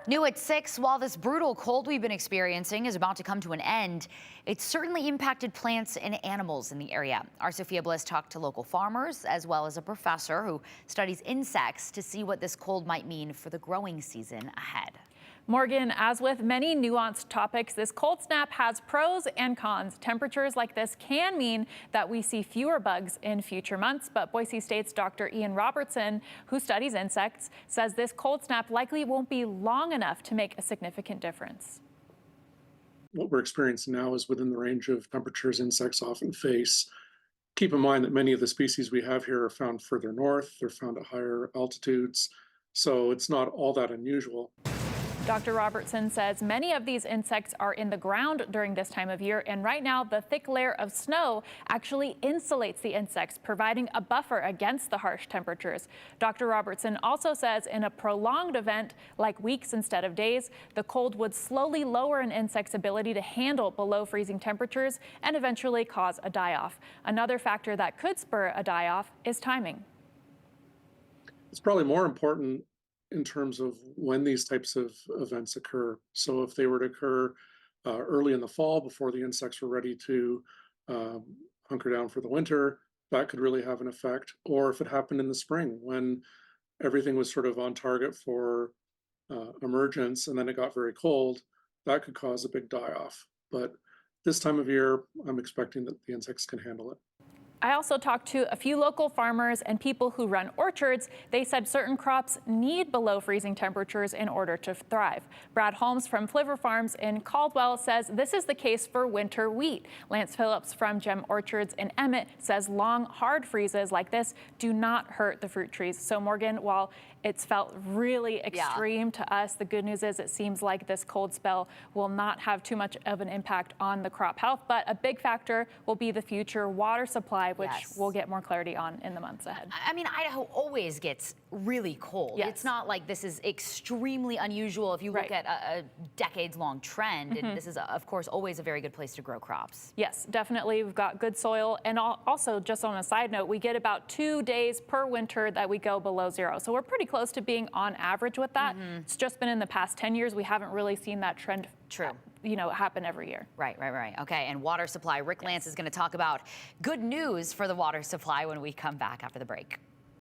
New at 6, while this brutal cold we've been experiencing is about to come to an end, it's certainly impacted plants and animals in the area. Our Sophia Bliss talked to local farmers as well as a professor who studies insects to see what this cold might mean for the growing season ahead. Morgan, as with many nuanced topics, this cold snap has pros and cons. Temperatures like this can mean that we see fewer bugs in future months, but Boise State's Dr. Robertson, who studies insects, says this cold snap likely won't be long enough to make a significant difference. What we're experiencing now is within the range of temperatures insects often face. Keep in mind that many of the species we have here are found further north, they're found at higher altitudes, so it's not all that unusual. Dr. Robertson says many of these insects are in the ground during this time of year, and right now the thick layer of snow actually insulates the insects, providing a buffer against the harsh temperatures. Dr. Robertson also says in a prolonged event, like weeks instead of days, the cold would slowly lower an insect's ability to handle below freezing temperatures and eventually cause a die-off. Another factor that could spur a die-off is timing. It's probably more important in terms of when these types of events occur. So if they were to occur early in the fall before the insects were ready to hunker down for the winter, that could really have an effect. Or if it happened in the spring when everything was sort of on target for emergence and then it got very cold, that could cause a big die-off. But this time of year, I'm expecting that the insects can handle it. I also talked to a few local farmers and people who run orchards. They said certain crops need below freezing temperatures in order to thrive. Brad Holmes from Fliver Farms in Caldwell says this is the case for winter wheat. Lance Phillips from Gem Orchards in Emmett says long, hard freezes like this do not hurt the fruit trees. So Morgan, while it's felt really extreme to us, the good news is it seems like this cold spell will not have too much of an impact on the crop health, but a big factor will be the future water supply, which we'll get more clarity on in the months ahead. I mean, Idaho always gets really cold. Yes. It's not like this is extremely unusual if you look at a decades-long trend. And this is, of course, always a very good place to grow crops. Yes, definitely. We've got good soil. And also, just on a side note, we get about 2 days per winter that we go below zero. So we're pretty close to being on average with that. It's just been in the past 10 years. We haven't really seen that trend happen every year. Right. Okay, and water supply. Rick Lance is going to talk about good news for the water supply when we come back after the break.